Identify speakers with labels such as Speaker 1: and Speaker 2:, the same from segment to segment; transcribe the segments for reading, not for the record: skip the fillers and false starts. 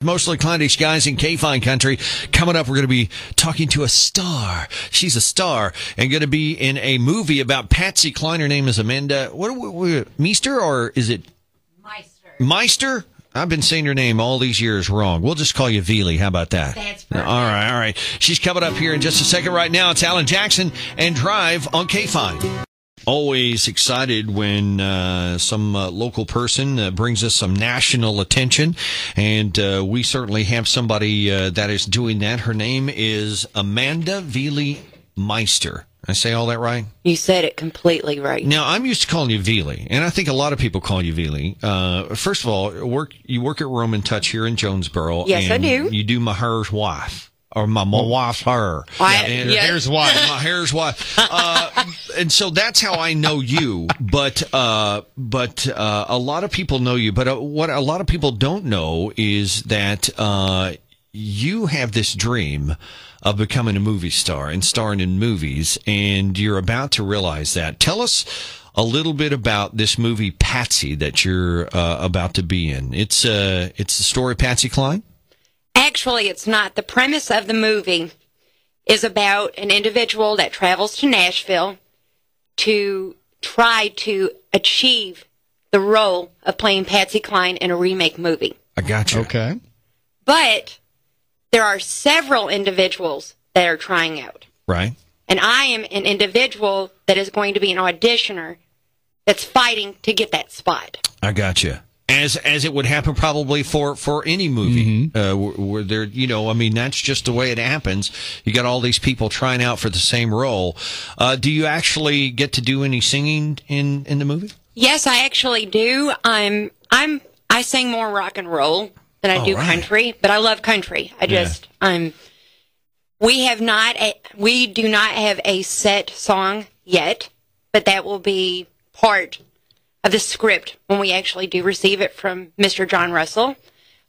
Speaker 1: Mostly cloudy skies in KFIN country. Coming up, we're going to be talking to a star. She's a star and going to be in a movie about PATSY Cline. Her name is Amanda. Meister, or is it
Speaker 2: Meister?
Speaker 1: Meister? I've been saying her name all these years wrong. We'll just call you Viele. How about that?
Speaker 2: That's perfect.
Speaker 1: All right. She's coming up here in just a second. Right now, it's Alan Jackson and Drive on KFIN. Always excited when some local person brings us some national attention, and we certainly have somebody that is doing that. Her name is Amanda Viele Meister. I say all that right?
Speaker 2: You said it completely right.
Speaker 1: Now, I'm used to calling you Viele, and I think a lot of people call you Viele. First of all, you work at Roman Touch here in Jonesboro.
Speaker 2: Yes,
Speaker 1: and
Speaker 2: I do.
Speaker 1: You do my hair's wife. Or my wife's hair.
Speaker 3: Hair's wife.
Speaker 1: My hair's wife. And so that's how I know you. But a lot of people know you. But what a lot of people don't know is that you have this dream of becoming a movie star and starring in movies, and you're about to realize that. Tell us a little bit about this movie PATSY that you're about to be in. It's the story of PATSY Cline?
Speaker 2: Actually, it's not. The premise of the movie is about an individual that travels to Nashville to try to achieve the role of playing PATSY Cline in a remake movie.
Speaker 1: I got you.
Speaker 3: Okay.
Speaker 2: But there are several individuals that are trying out.
Speaker 1: Right.
Speaker 2: And I am an individual that is going to be an auditioner that's fighting to get that spot.
Speaker 1: I got you. As it would happen probably for any movie, where there, that's just the way it happens. You got all these people trying out for the same role. Do you actually get to do any singing in the movie?
Speaker 2: Yes, I actually do. I sing more rock and roll than I do country, but I love country. We do not have a set song yet, but that will be part of the script when we actually do receive it from Mr. John Russell.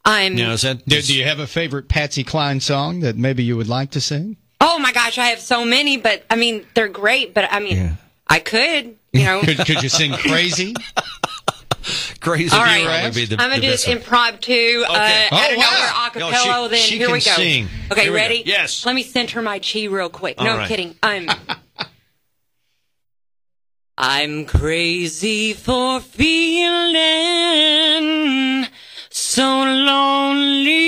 Speaker 1: Now,
Speaker 3: do you have a favorite PATSY Cline song that maybe you would like to sing?
Speaker 2: Oh my gosh, I have so many, but they're great. But I could,
Speaker 3: Could you sing Crazy?
Speaker 1: Crazy.
Speaker 2: All right, I'm gonna do this improv too.
Speaker 1: Okay.
Speaker 2: I don't know, acapella. Then here we go.
Speaker 1: Sing.
Speaker 2: Okay,
Speaker 1: here
Speaker 2: ready?
Speaker 1: Go. Yes.
Speaker 2: Let me center my chi real quick. No, I'm kidding. I'm crazy for feeling so lonely,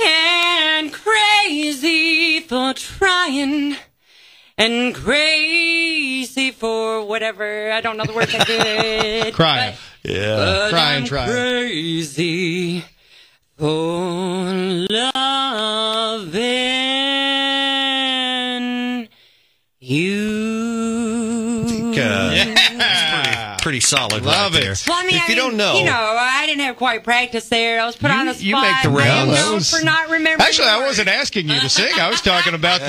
Speaker 2: and crazy for trying, and crazy for whatever. I don't know the words that good.
Speaker 3: Crying.
Speaker 1: Yeah.
Speaker 3: Crying,
Speaker 2: I'm
Speaker 3: trying.
Speaker 2: crazy for loving you.
Speaker 1: I think it's pretty solid.
Speaker 3: Love
Speaker 1: right
Speaker 3: it.
Speaker 1: there.
Speaker 2: Well,
Speaker 1: If you don't know,
Speaker 2: I didn't have quite practice there. I was put on the spot.
Speaker 1: You make the
Speaker 2: I am
Speaker 1: rounds.
Speaker 2: known for not remembering.
Speaker 3: Actually, I wasn't asking you to sing. I was talking about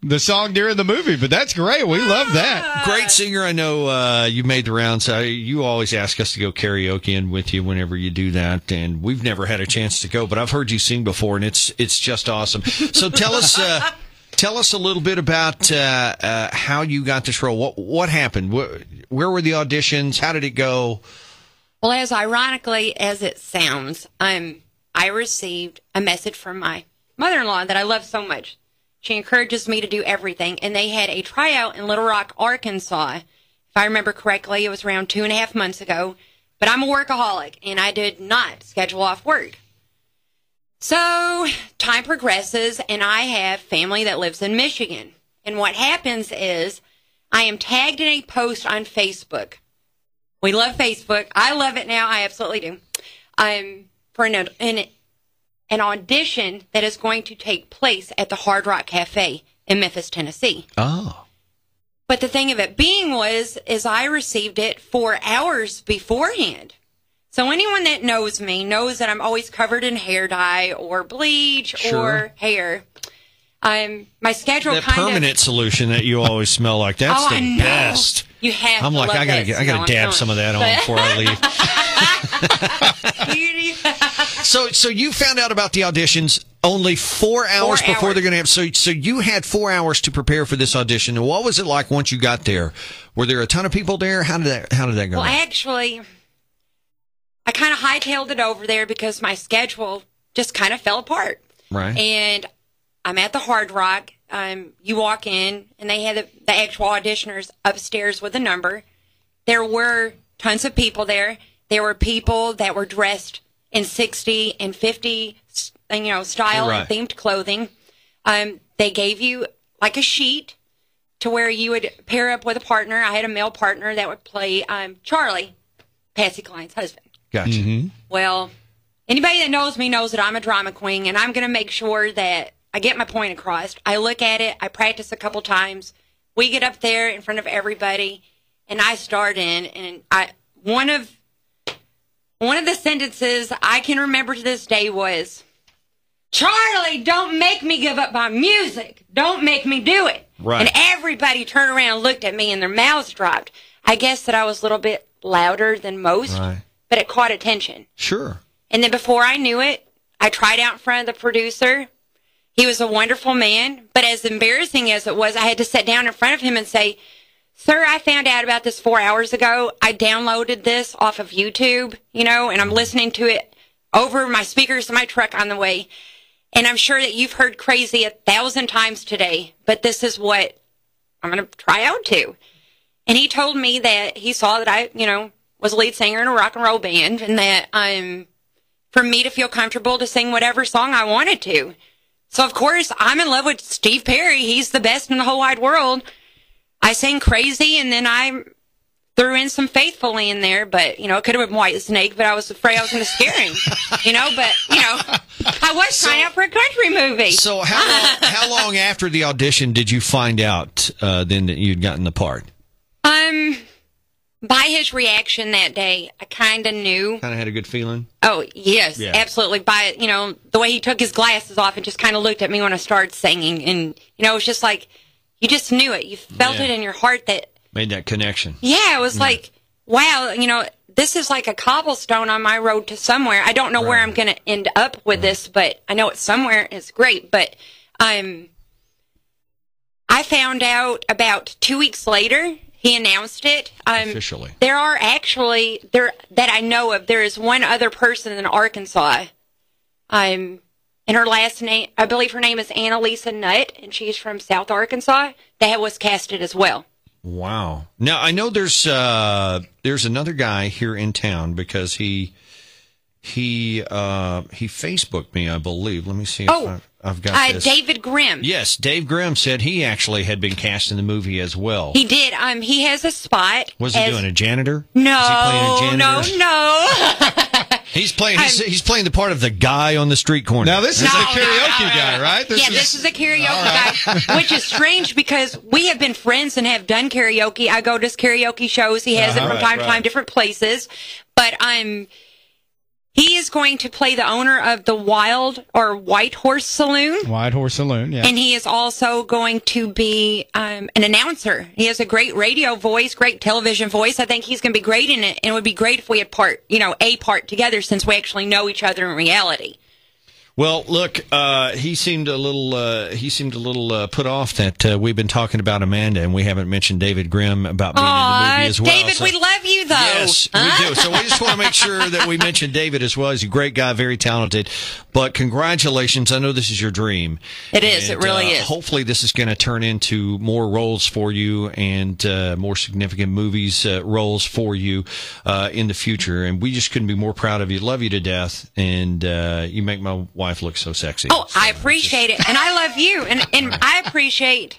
Speaker 3: the song during the movie, but that's great. We love that.
Speaker 1: Great singer. I know you made the rounds. You always ask us to go karaoke in with you whenever you do that, and we've never had a chance to go, but I've heard you sing before, and it's just awesome. So tell us a little bit about how you got this role. What happened? Where were the auditions? How did it go?
Speaker 2: Well, as ironically as it sounds, I received a message from my mother-in-law that I love so much. She encourages me to do everything, and they had a tryout in Little Rock, Arkansas. If I remember correctly, it was around 2.5 months ago. But I'm a workaholic, and I did not schedule off work. So time progresses, and I have family that lives in Michigan. And what happens is I am tagged in a post on Facebook. We love Facebook. I love it now. I absolutely do. For an audition that is going to take place at the Hard Rock Cafe in Memphis, Tennessee.
Speaker 1: Oh.
Speaker 2: But the thing of it being is I received it 4 hours beforehand. So anyone that knows me knows that I'm always covered in hair dye or bleach or hair. My schedule
Speaker 1: that permanent solution that you always smell like. That's the best.
Speaker 2: You have
Speaker 1: I'm
Speaker 2: to
Speaker 1: like,
Speaker 2: love
Speaker 1: I gotta dab some of that on before I leave. So you found out about the auditions only 4 hours before they're going to have. So you had 4 hours to prepare for this audition. And what was it like once you got there? Were there a ton of people there? How did that go?
Speaker 2: Well, actually, I of hightailed it over there because my schedule just kind of fell apart.
Speaker 1: Right.
Speaker 2: And I'm at the Hard Rock. You walk in, and they had the actual auditioners upstairs with a number. There were tons of people there. There were people that were dressed in 60 and 50, style and themed clothing. They gave you like a sheet to where you would pair up with a partner. I had a male partner that would play Charlie, Patsy Cline's husband.
Speaker 1: Gotcha. Mm-hmm.
Speaker 2: Well, anybody that knows me knows that I'm a drama queen, and I'm going to make sure that I get my point across. I look at it. I practice a couple times. We get up there in front of everybody, and I start in, and one of the sentences I can remember to this day was, "Charlie, don't make me give up my music. Don't make me do it."
Speaker 1: Right.
Speaker 2: And everybody turned around and looked at me, and their mouths dropped. I guess that I was a little bit louder than most, but it caught attention.
Speaker 1: Sure.
Speaker 2: And then before I knew it, I tried out in front of the producer. He was a wonderful man, but as embarrassing as it was, I had to sit down in front of him and say, "Sir, I found out about this 4 hours ago. I downloaded this off of YouTube, and I'm listening to it over my speakers in my truck on the way. And I'm sure that you've heard crazy 1,000 times today, but this is what I'm going to try out to." And he told me that he saw that I, was a lead singer in a rock and roll band, and that for me to feel comfortable to sing whatever song I wanted to. So, of course, I'm in love with Steve Perry. He's the best in the whole wide world. I sang Crazy, and then I threw in some Faithfully in there, but, it could have been White Snake, but I was afraid I was going to scare him, I was trying out for a country movie.
Speaker 1: So how long after the audition did you find out then that you'd gotten the part?
Speaker 2: By his reaction that day, I kind of knew.
Speaker 1: Kind of had a good feeling?
Speaker 2: Oh, yes, absolutely. By, the way he took his glasses off and just kind of looked at me when I started singing. And, it was just like, you just knew it. You felt it in your heart that.
Speaker 1: Made that connection.
Speaker 2: Yeah, it was like, wow, this is like a cobblestone on my road to somewhere. I don't know where I'm going to end up with this, but I know it's somewhere. It's great. But I found out about 2 weeks later. He announced it.
Speaker 1: Officially.
Speaker 2: There are actually, that I know of, there is one other person in Arkansas. And her last name, I believe her name is Annalisa Nutt, and she's from South Arkansas, that was casted as well.
Speaker 1: Wow. Now, I know there's another guy here in town because he Facebooked me, I believe. Let me see if I've got this.
Speaker 2: David Grimm.
Speaker 1: Yes, Dave Grimm said he actually had been cast in the movie as well.
Speaker 2: He did. He has a spot.
Speaker 1: Was he doing a janitor?
Speaker 2: No,
Speaker 1: is he playing a janitor?
Speaker 2: No.
Speaker 1: He's playing the part of the guy on the street corner.
Speaker 3: Now this is a karaoke guy, right?
Speaker 2: This is a karaoke guy, which is strange because we have been friends and have done karaoke. I go to his karaoke shows. He has it from time to time, different places. But he is going to play the owner of the White Horse Saloon. White Horse Saloon, yeah. And he is also going to be an announcer. He has a great radio voice, great television voice. I think he's going to be great in it, and it would be great if we had a part together since we actually know each other in reality.
Speaker 1: Well, look, he seemed a little put off that we've been talking about Amanda and we haven't mentioned David Grimm about being in the movie as well.
Speaker 2: David, we love you though.
Speaker 1: Yes, we do. So we just want to make sure that we mention David as well. He's a great guy, very talented. But congratulations. I know this is your dream.
Speaker 2: It is. It really is.
Speaker 1: Hopefully this is going to turn into more roles for you and more significant movies roles for you in the future. And we just couldn't be more proud of you. Love you to death. And you make my wife look so sexy.
Speaker 2: Oh, so I appreciate it. And I love you. And I appreciate,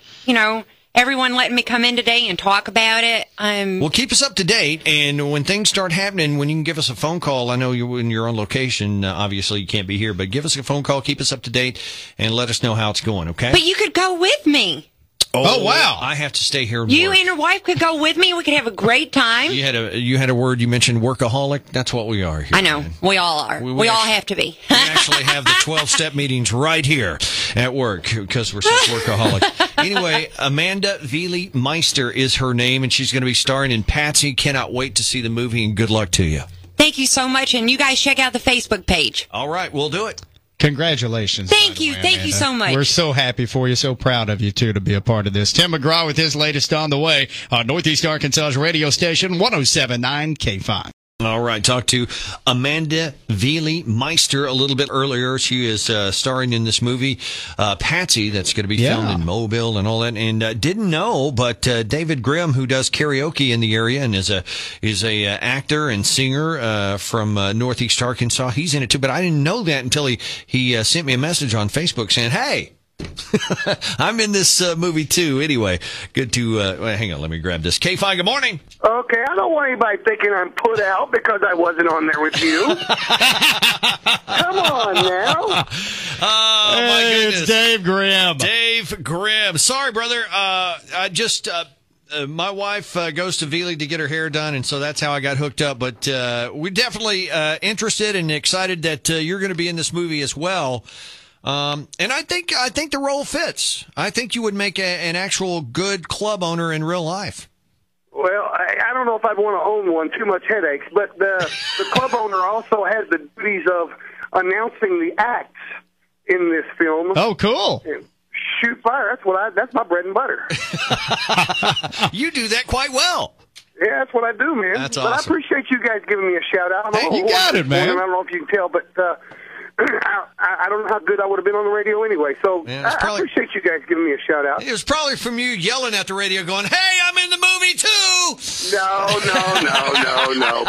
Speaker 2: everyone letting me come in today and talk about it.
Speaker 1: Well, keep us up to date. And when things start happening, when you can give us a phone call, I know when you're on location, obviously you can't be here, but give us a phone call, keep us up to date, and let us know how it's going, okay?
Speaker 2: But you could go with me.
Speaker 1: Oh, wow. I have to stay here and
Speaker 2: You
Speaker 1: work.
Speaker 2: and your wife could go with me. We could have a great time.
Speaker 1: You had a word. You mentioned workaholic. That's what we are here.
Speaker 2: I know. Man. We all are. We all have to be.
Speaker 1: We actually have the 12-step meetings right here at work because we're such workaholics. Anyway, Amanda Viele Meister is her name, and she's going to be starring in Patsy. Cannot wait to see the movie, and good luck to you.
Speaker 2: Thank you so much, and you guys check out the Facebook page.
Speaker 1: All right. We'll do it.
Speaker 3: Congratulations.
Speaker 2: Thank you. Thank you so much.
Speaker 3: We're so happy for you. So proud of you, too, to be a part of this. Tim McGraw with his latest on the way on Northeast Arkansas's radio station, 107.9 KFIN.
Speaker 1: All right, talked to Amanda Viele Meister a little bit earlier. She is starring in this movie, PATSY, that's going to be filmed in Mobile and all that. And didn't know, but David Grimm, who does karaoke in the area and is a actor and singer from Northeast Arkansas, he's in it too. But I didn't know that until he sent me a message on Facebook saying, "Hey, I'm in this movie too." Anyway, good to hang on, let me grab this. KFIN, good morning.
Speaker 4: Okay, I don't want anybody thinking I'm put out because I wasn't on there with you. Come on now.
Speaker 1: Oh, my goodness.
Speaker 3: It's Dave Grimm.
Speaker 1: Dave Grimm. Sorry, brother. I just my wife goes to Viele to get her hair done, and so that's how I got hooked up. But we're definitely interested and excited that you're going to be in this movie as well. And I think the role fits. I think you would make an actual good club owner in real life.
Speaker 4: Well, I don't know if I'd want to own one. Too much headaches. But the club owner also has the duties of announcing the acts in this film.
Speaker 3: Oh, cool.
Speaker 4: And shoot fire. That's my bread and butter.
Speaker 1: You do that quite well.
Speaker 4: Yeah, that's what I do, man.
Speaker 1: That's
Speaker 4: awesome. But I appreciate you guys giving me a shout out.
Speaker 3: Hey, you got it, man.
Speaker 4: I don't know if you can tell, but I don't know how good I would have been on the radio anyway. So I appreciate you guys giving me a shout out.
Speaker 1: It was probably from you yelling at the radio going, "Hey, I'm in the movie too!"
Speaker 4: No.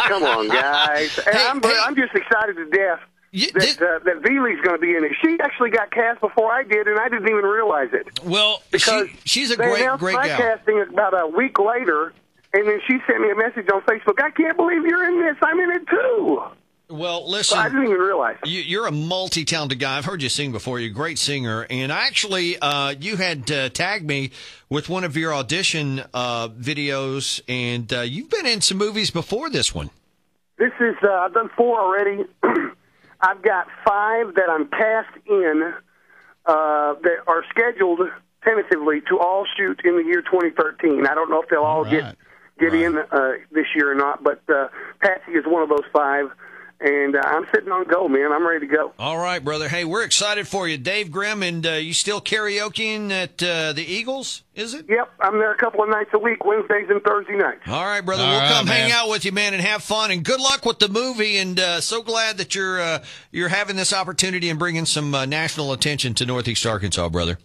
Speaker 4: Come on, guys. I'm just excited to death that Vile's going to be in it. She actually got cast before I did, and I didn't even realize it.
Speaker 1: Well,
Speaker 4: because
Speaker 1: she's a
Speaker 4: they announced
Speaker 1: great
Speaker 4: my
Speaker 1: gal.
Speaker 4: casting about a week later, and then she sent me a message on Facebook. I can't believe you're in this. I'm in it too.
Speaker 1: Well, listen,
Speaker 4: so I didn't even realize.
Speaker 1: You're a multi-talented guy. I've heard you sing before. You're a great singer. And actually, you had tagged me with one of your audition videos, and you've been in some movies before this one.
Speaker 4: This is, I've done 4 already. I've got 5 that I'm cast in that are scheduled tentatively to all shoot in the year 2013. I don't know if they'll all get in this year or not, but PATSY is one of those 5. And I'm sitting on go, man. I'm ready to go.
Speaker 1: All right, brother. Hey, we're excited for you. Dave Grimm, and you still karaokeing at the Eagles, is it?
Speaker 4: Yep. I'm there a couple of nights a week, Wednesdays and Thursday nights.
Speaker 1: All right, brother. We'll come hang out with you, man, and have fun. And good luck with the movie. And so glad that you're having this opportunity and bringing some national attention to Northeast Arkansas, brother.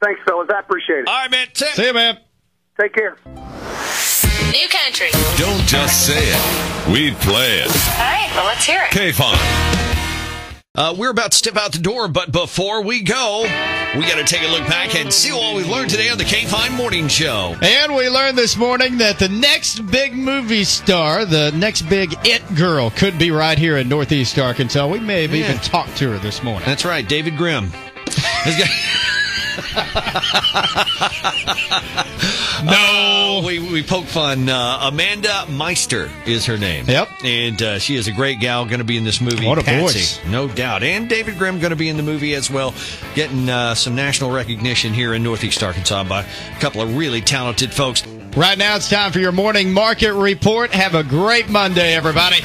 Speaker 4: Thanks, fellas. I appreciate it.
Speaker 1: All right, man.
Speaker 3: See you, man.
Speaker 4: Take care.
Speaker 5: New country.
Speaker 6: Don't just say it. We play it.
Speaker 5: All right, well, let's hear it.
Speaker 6: KFIN.
Speaker 1: We're about to step out the door, but before we go, we got to take a look back and see what we learned today on the KFIN Morning Show.
Speaker 3: And we learned this morning that the next big movie star, the next big it girl, could be right here in Northeast Arkansas. We may have even talked to her this morning.
Speaker 1: That's right, David Grimm. No, we poke fun. Amanda Meister is her name.
Speaker 3: Yep,
Speaker 1: and she is a great gal. Going to be in this movie.
Speaker 3: What a
Speaker 1: PATSY,
Speaker 3: voice,
Speaker 1: no doubt. And David Grimm going to be in the movie as well, getting some national recognition here in Northeast Arkansas by a couple of really talented folks.
Speaker 3: Right now, it's time for your morning market report. Have a great Monday, everybody.